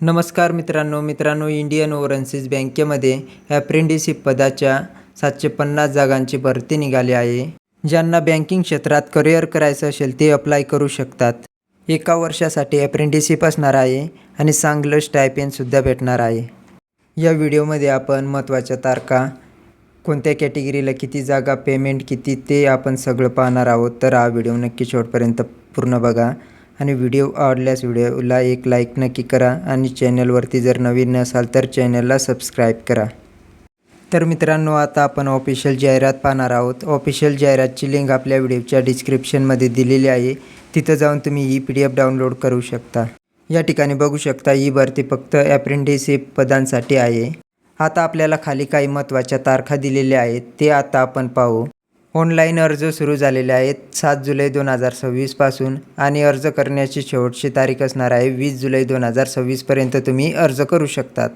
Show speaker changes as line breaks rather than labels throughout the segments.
नमस्कार मित्रांनो Indian overseas बँकेमध्ये अप्रेंटिसशिप पदाच्या 750 जागांची भरती निघाली आहे. ज्यांना बँकिंग क्षेत्रात करिअर करायचं असेल ते अप्लाय करू शकतात. एका वर्षासाठी अप्रेंटिसशिप असणार आहे आणि चांगलं स्टायपेंडसुद्धा भेटणार आहे. या व्हिडिओमध्ये आपण महत्त्वाच्या तारखा, कोणत्या कॅटेगरीला किती जागा, पेमेंट किती ते आपण सगळं पाहणार आहोत. तर हा व्हिडिओ नक्की शेवटपर्यंत पूर्ण बघा आणि व्हिडिओ आवडल्यास व्हिडिओला एक लाईक नक्की करा आणि चॅनलवरती जर नवीन नसाल तर चॅनलला सबस्क्राईब करा. तर मित्रांनो, आता आपण ऑफिशियल जाहिरात पाहणार आहोत. ऑफिशियल जाहिरातची लिंक आपल्या व्हिडिओच्या डिस्क्रिप्शनमध्ये दिलेली आहे. तिथं जाऊन तुम्ही ही PDF डाउनलोड करू शकता. या ठिकाणी बघू शकता ही भरती फक्त अप्रेंटिसशिप पदांसाठी आहे. आता आपल्याला खाली काही महत्त्वाच्या तारखा दिलेल्या आहेत ते आता आपण पाहू. ऑनलाईन अर्ज सुरू झालेले आहेत 7 जुलै 2026 पासून आणि अर्ज करण्याची शेवटची तारीख असणार आहे 20 जुलै 2026 पर्यंत तुम्ही अर्ज करू शकतात.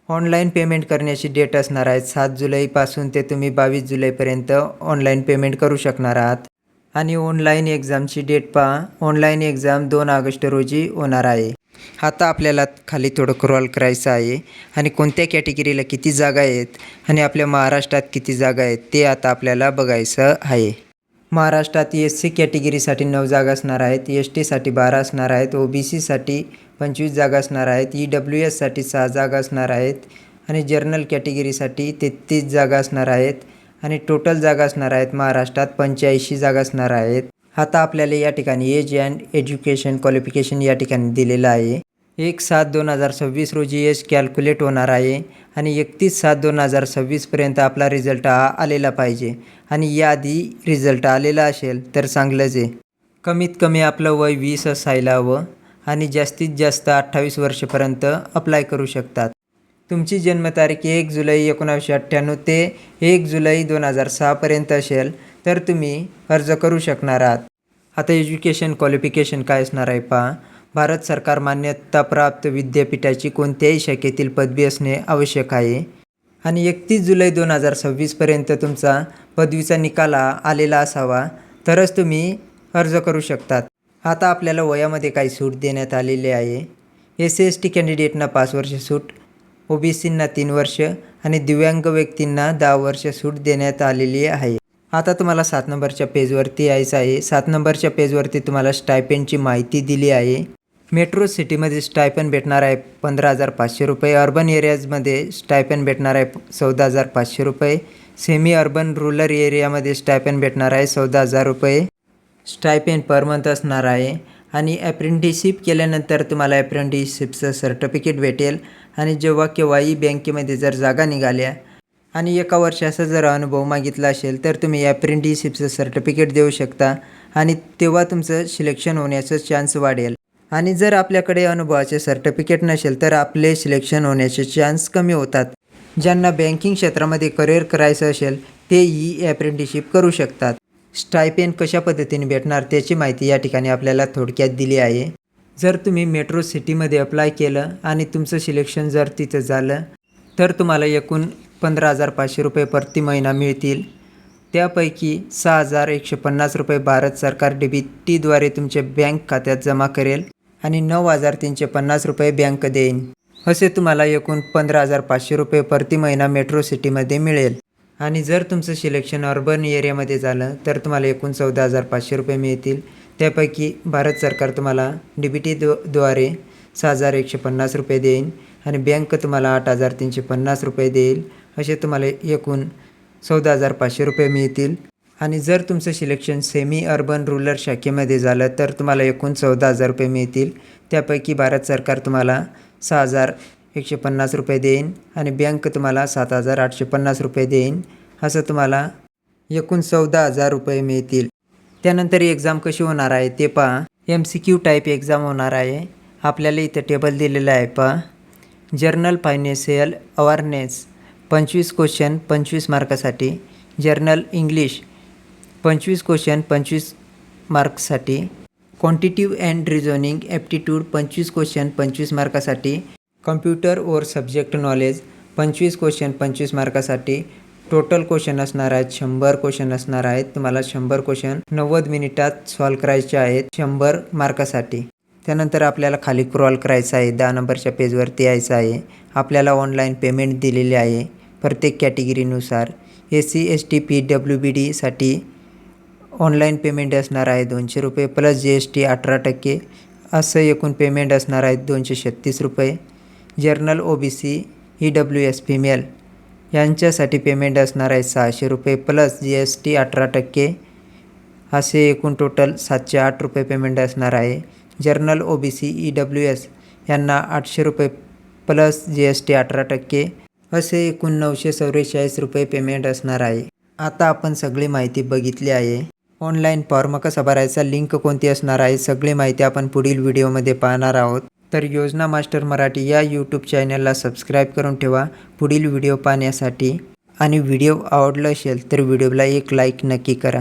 ऑनलाईन पेमेंट करण्याची डेट असणार आहे 7 जुलैपासून ते तुम्ही 22 जुलैपर्यंत ऑनलाईन पेमेंट करू शकणार आहात. आणि ऑनलाईन एक्झामची डेट पहा. ऑनलाईन एक्झाम 2 ऑगस्ट रोजी होणार आहे. आता आपल्याला खाली थोडं स्क्रॉल करायचं आहे आणि कोणत्या कॅटेगरीला किती जागा आहेत आणि आपल्या महाराष्ट्रात किती जागा आहेत ते आता आपल्याला बघायचं आहे. महाराष्ट्रात SC कॅटेगरीसाठी 9 जागा असणार आहेत, ST साठी 12 असणार आहेत, OBC साठी 25 जागा असणार आहेत, EWS साठी 6 जागा असणार आहेत आणि जनरल कॅटेगरीसाठी 33 जागा असणार आहेत आणि टोटल जागा असणार आहेत महाराष्ट्रात 85 जागा असणार आहेत. आता आपल्याला या ठिकाणी एज अँड एज्युकेशन क्वालिफिकेशन या ठिकाणी दिलेलं आहे. 1/7/2026 रोजी एज कॅल्क्युलेट होणार आहे आणि 31/7/2026 पर्यंत आपला रिझल्ट हा आलेला पाहिजे आणि याआधी रिझल्ट आलेला असेल तर चांगलंच आहे. कमीत कमी आपलं वय 20 असायला हवं आणि जास्तीत जास्त 28 वर्षापर्यंत अप्लाय करू शकतात. तुमची जन्मतारीख 1 जुलै 1998 ते 1 जुलै 2006 पर्यंत असेल तर तुम्ही अर्ज करू शकणार आहात. आता एज्युकेशन क्वालिफिकेशन काय असणार आहे पहा. भारत सरकार मान्यताप्राप्त विद्यापीठाची कोणत्याही शाखेतील पदवी असणे आवश्यक आहे आणि 31 जुलै 2026 पर्यंत तुमचा पदवीचा निकाल आलेला असावा तरच तुम्ही अर्ज करू शकतात. आता आपल्याला वयामध्ये काही सूट देण्यात आलेली आहे. SC/ST कॅन्डिडेटना 5 वर्ष सूट, OBCंना 3 वर्ष आणि दिव्यांग व्यक्तींना 10 वर्ष सूट देण्यात आलेली आहे. आता तुम्हाला 7 नंबरच्या पेजवरती यायचं आहे. 7 नंबरच्या पेजवरती तुम्हाला स्टायपेंडची माहिती दिली आहे. मेट्रो सिटीमध्ये स्टायपेंड भेटणार आहे 15,500 रुपये, अर्बन एरियाजमध्ये स्टायपेंड भेटणार आहे 14,500 रुपये, सेमी अर्बन रूरल एरियामध्ये स्टायपेंड भेटणार आहे 14,000 रुपये. स्टायपेंड पर मंथ असणार आहे आणि अप्रेंटिसशिप केल्यानंतर तुम्हाला अप्रेंटिसशिपचं सर्टिफिकेट भेटेल आणि जेव्हा केव्हाही बँकेमध्ये जर जागा निघाल्या आणि 1 वर्षाचा जर अनुभव मागितला असेल तर तुम्ही अप्रेंटिसशिपचं सर्टिफिकेट देऊ शकता आणि तेव्हा तुमचं सिलेक्शन होण्याचं चान्स वाढेल. आणि जर आपल्याकडे अनुभवाचे सर्टिफिकेट नसेल तर आपले सिलेक्शन होण्याचे चान्स कमी होतात. ज्यांना बँकिंग क्षेत्रामध्ये करिअर करायचं असेल ते ही अप्रेंटिसशिप करू शकतात. स्टायपेंड कशा पद्धतीने भेटणार त्याची माहिती या ठिकाणी आपल्याला थोडक्यात दिली आहे. जर तुम्ही मेट्रो सिटीमध्ये अप्लाय केलं आणि तुमचं सिलेक्शन जर तिथं झालं तर तुम्हाला एकूण 15,500 रुपये प्रति महिना मिळतील. त्यापैकी 6,150 रुपये भारत सरकार DBTद्वारे तुमच्या बँक खात्यात जमा करेल आणि 9,350 रुपये बँक देईन. असे तुम्हाला एकूण 15,500 रुपये प्रति महिना मेट्रो सिटीमध्ये मिळेल. आणि जर तुमचं सिलेक्शन अर्बन एरियामध्ये झालं तर तुम्हाला एकूण 14,500 रुपये मिळतील. त्यापैकी भारत सरकार तुम्हाला DBTद्वारे 6,150 रुपये देईन आणि बँक तुम्हाला 8,350 रुपये देईल. असे तुम्हाला एकूण 14,500 रुपये मिळतील. आणि जर तुमचं सिलेक्शन सेमी अर्बन रूरल शाखेमध्ये झालं तर तुम्हाला एकूण 14,000 रुपये मिळतील. त्यापैकी भारत सरकार तुम्हाला 6,150 रुपये देईन आणि बँक तुम्हाला 7,850 रुपये देईन. असं तुम्हाला एकूण 14,000 रुपये मिळतील. त्यानंतर एक्झाम कशी होणार आहे ते पहा. MCQ टाईप एक्झाम होणार आहे. आपल्याला इथं टेबल दिलेलं आहे पहा. जर्नल फायनान्शियल अवेअरनेस 25 क्वेश्चन 25 मार्कासाठी, जर्नल इंग्लिश 25 क्वेश्चन 25 मार्क्ससाठी, quantitative and reasoning aptitude 25 question 25 मार्कासाठी, computer or subject knowledge 25 question 25 मार्कासाठी. टोटल क्वेश्चन असणार आहेत 100 क्वेश्चन असणार आहेत. तुम्हाला 100 क्वेश्चन 90 मिनिटात सॉल्व करायचे आहेत 100 मार्कासाठी. त्यानंतर आपल्याला खाली स्क्रॉल करायचं आहे. 10 नंबरच्या पेजवरती यायचं आहे. आपल्याला ऑनलाईन पेमेंट दिलेले आहे प्रत्येक कॅटेगरीनुसार. SC ST PWBDसाठी ऑनलाईन पेमेंट असणार आहे 200 रुपये प्लस GST 18%. असं एकूण पेमेंट असणार आहे 236 रुपये. जनरल OBC EWS फिमेल यांच्यासाठी पेमेंट असणार आहे 600 रुपये प्लस GST 18%. असे एकूण टोटल 708 रुपये पेमेंट असणार आहे. जनरल OBC EWS यांना 800 रुपये प्लस GST 18%. असे एकूण 944 रुपये पेमेंट असणार आहे. आता आपण सगळी माहिती बघितली आहे. ऑनलाईन फॉर्म कसा भरायचा, लिंक कोणती असणार आहे, सगळी माहिती आपण पुढील व्हिडिओमध्ये पाहणार आहोत. तर योजना मास्टर मराठी या यूट्यूब चॅनलला सबस्क्राईब करून ठेवा पुढील व्हिडिओ पाहण्यासाठी. आणि व्हिडिओ आवडला असेल तर व्हिडिओला एक लाईक नक्की करा.